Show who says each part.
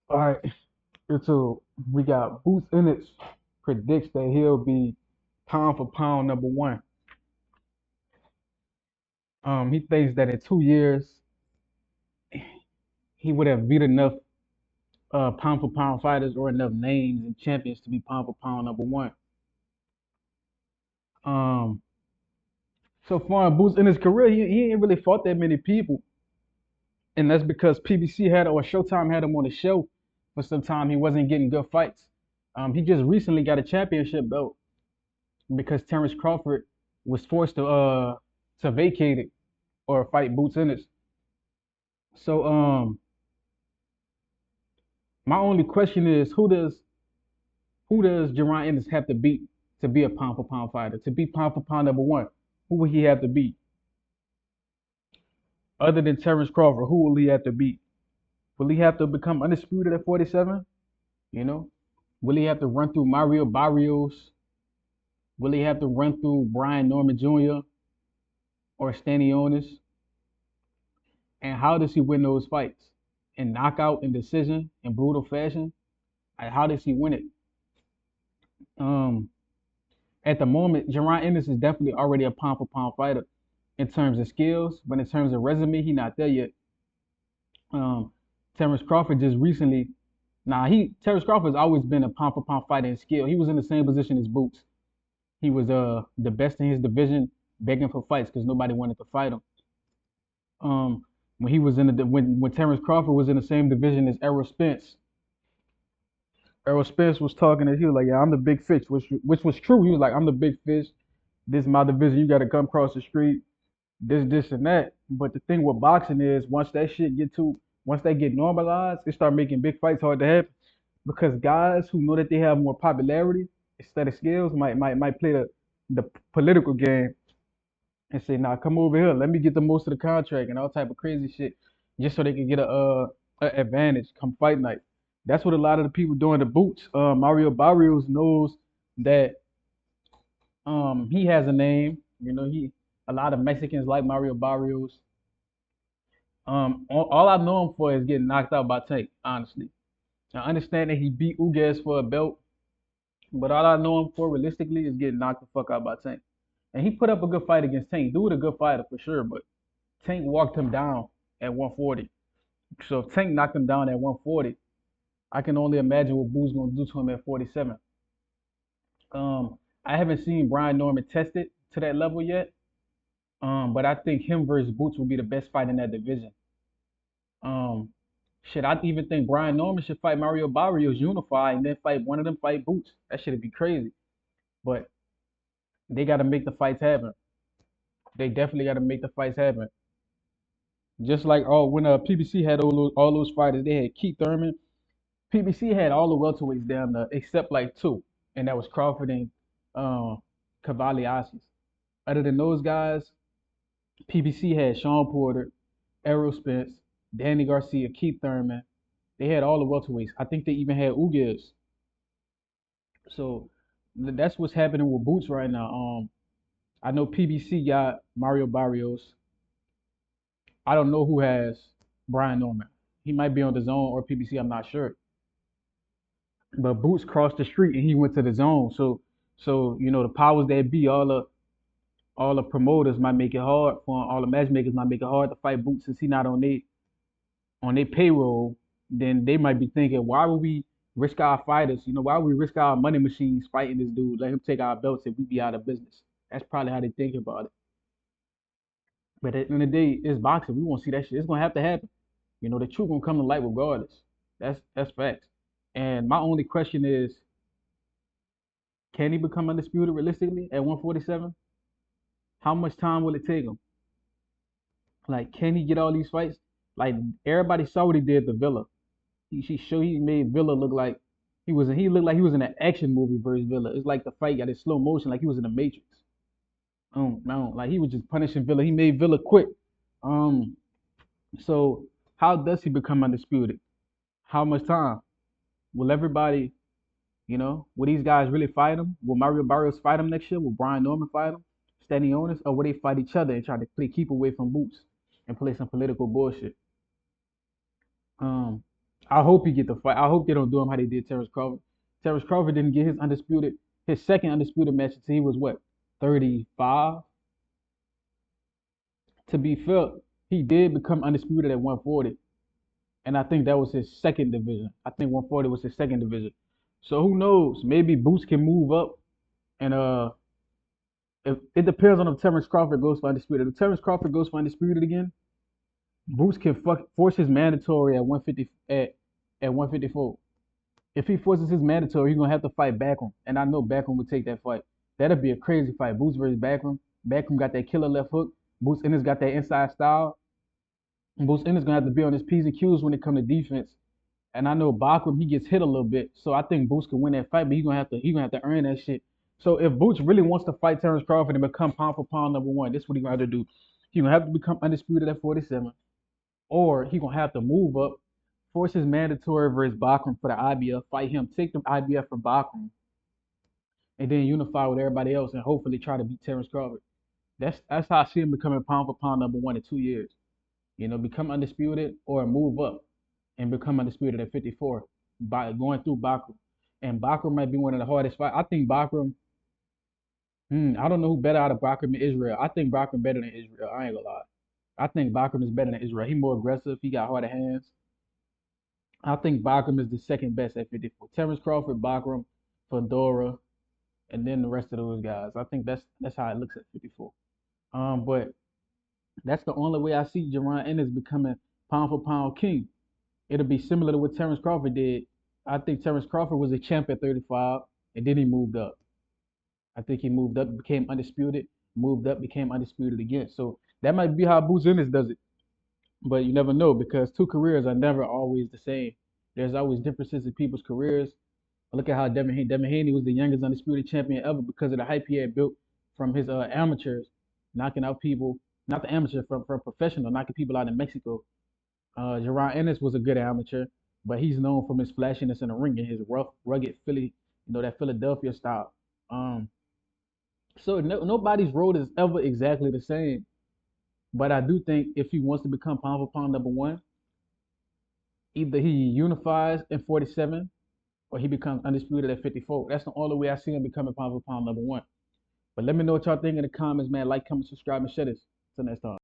Speaker 1: All right, so we got Boots Ennis predicts that he'll be pound for pound number one. He thinks that in 2 years he would have beat enough pound for pound fighters or enough names and champions to be pound for pound number one. Um, so far in Boots in his career, he ain't really fought that many people, and that's because PBC had or Showtime had him on the show for some time. He wasn't getting good fights. He just recently got a championship belt because Terrence Crawford was forced to vacate it or fight Boots Ennis. So my only question is who does Jerron Ennis have to beat to be a pound for pound fighter to be pound for pound number one? Who will he have to beat other than Terrence Crawford? Who will he have to beat? Will he have to become undisputed at 47? You know, will he have to run through Mario Barrios? Will he have to run through Brian Norman Jr. or Stanionis? And how does he win those fights? In knockout, in decision, in brutal fashion? Like, how does he win it? Um, at the moment, Jerron Ennis is definitely already a pound for pound fighter in terms of skills, but in terms of resume, he not there yet. Um, Terrence Crawford just recently, Terrence Crawford's always been a pound for pound fighter in skill. He was in the same position as Boots. He was the best in his division, begging for fights because nobody wanted to fight him. When he was in the when Terrence Crawford was in the same division as Errol Spence, Errol Spence was talking and he was like, "Yeah, I'm the big fish," which was true. He was like, "I'm the big fish. This is my division. You got to come across the street. This, and that." But the thing with boxing is, once they get normalized, it start making big fights hard to happen because guys who know that they have more popularity instead of skills might play the political game and say, "Nah, come over here. Let me get the most of the contract and all type of crazy shit, just so they can get a advantage come fight night." That's what a lot of the people doing the boots. Mario Barrios knows that he has a name. He a lot of Mexicans like Mario Barrios. All I know him for is getting knocked out by Tank. Honestly, I understand that he beat Ugas for a belt, but all I know him for realistically is getting knocked the fuck out by Tank. And he put up a good fight against Tank. Dude, a good fighter for sure, but Tank walked him down at 140. So if Tank knocked him down at 140, I can only imagine what Boo's gonna do to him at 47. I haven't seen Brian Norman tested to that level yet. But I think him versus Boots will be the best fight in that division. Um, I even think Brian Norman should fight Mario Barrios unify and then fight one of them fight Boots. That should be crazy. But they got to make the fights happen. They definitely got to make the fights happen. Just like when PBC had all those fighters, they had Keith Thurman. PBC had all the welterweights down there except like two, and that was Crawford and uh, Cavalli. Other than those guys, PBC had Sean Porter, Errol Spence, Danny Garcia, Keith Thurman. They had all the welterweights. I think they even had Ugas. So that's what's happening with Boots right now. I know PBC got Mario Barrios. I don't know who has Brian Norman. He might be on the zone or PBC. I'm not sure. But Boots crossed the street and he went to the zone. So the powers that be, all the promoters might make it hard for all the matchmakers might make it hard to fight Boots since he not on their payroll. Then they might be thinking, why would we risk our fighters? Why would we risk our money machines fighting this dude? Let him take our belts if we be out of business. That's probably how they think about it. But at the end of the day, it's boxing. We won't see that shit. It's gonna have to happen. The truth gonna come to light regardless. That's facts. And my only question is, can he become undisputed realistically at 147? How much time will it take him? Like, can he get all these fights? Like, everybody saw what he did to Villa. He made Villa look like he looked like he was in an action movie versus Villa. It's like the fight got in slow motion, like he was in the Matrix. No, like he was just punishing Villa. He made Villa quit. Um, so how does he become undisputed? How much time? Will everybody, will these guys really fight him? Will Mario Barrios fight him next year? Will Brian Norman fight him? Standing Onis, or will they fight each other and try to keep away from Boots and play some political bullshit? Um, I hope he get the fight. I hope they don't do him how they did Terrence Crawford. Terrence Crawford didn't get his second undisputed match until he was what, 35? To be fair, he did become undisputed at 140, and I think that was his second division. I think 140 was his second division. So who knows? Maybe Boots can move up, and if it depends on if Terrence Crawford goes for undisputed. If Terrence Crawford goes for undisputed again, Boots can force his mandatory at 150 at 154. If he forces his mandatory, he's gonna have to fight Backroom, and I know Backroom would take that fight. That'd be a crazy fight. Boots versus Backroom. Backroom got that killer left hook. Boots Ennis got that inside style. And Boots Ennis gonna have to be on his P's and Q's when it comes to defense. And I know Backroom, he gets hit a little bit, so I think Boots can win that fight, but he's gonna have to earn that shit. So if Boots really wants to fight Terrence Crawford and become pound for pound number one, this is what he's gonna have to do. He's gonna have to become undisputed at 47, or he's gonna have to move up, force his mandatory versus Bakram for the IBF, fight him, take the IBF from Bakram, and then unify with everybody else and hopefully try to beat Terrence Crawford. That's how I see him becoming pound for pound number one in 2 years. Become undisputed or move up and become undisputed at 54 by going through Bakram. And Bakram might be one of the hardest fights. I think Bakram. I don't know who better out of Bakram and Israel. I think Bakram better than Israel. I ain't gonna lie. I think Bakram is better than Israel. He more aggressive. He got harder hands. I think Bakram is the second best at 54. Terrence Crawford, Bakram, Fedora, and then the rest of those guys. I think that's how it looks at 54. But that's the only way I see Jaron Ennis becoming pound for pound king. It'll be similar to what Terrence Crawford did. I think Terrence Crawford was a champ at 35, and then he moved up. I think he moved up, became undisputed, moved up, became undisputed again. So that might be how Boots Ennis does it. But you never know because two careers are never always the same. There's always differences in people's careers. Look at how Devin Haney was the youngest undisputed champion ever because of the hype he had built from his amateurs, knocking out people, not the amateur, from professional, knocking people out in Mexico. Jaron Ennis was a good amateur, but he's known from his flashiness in the ring and his rough, rugged Philly, that Philadelphia style. Um, so nobody's road is ever exactly the same. But I do think if he wants to become pound for pound number one, either he unifies in 47 or he becomes undisputed at 54. That's the only way I see him becoming pound for pound number one. But let me know what y'all think in the comments, man. Like, comment, subscribe, and share this. Till next time.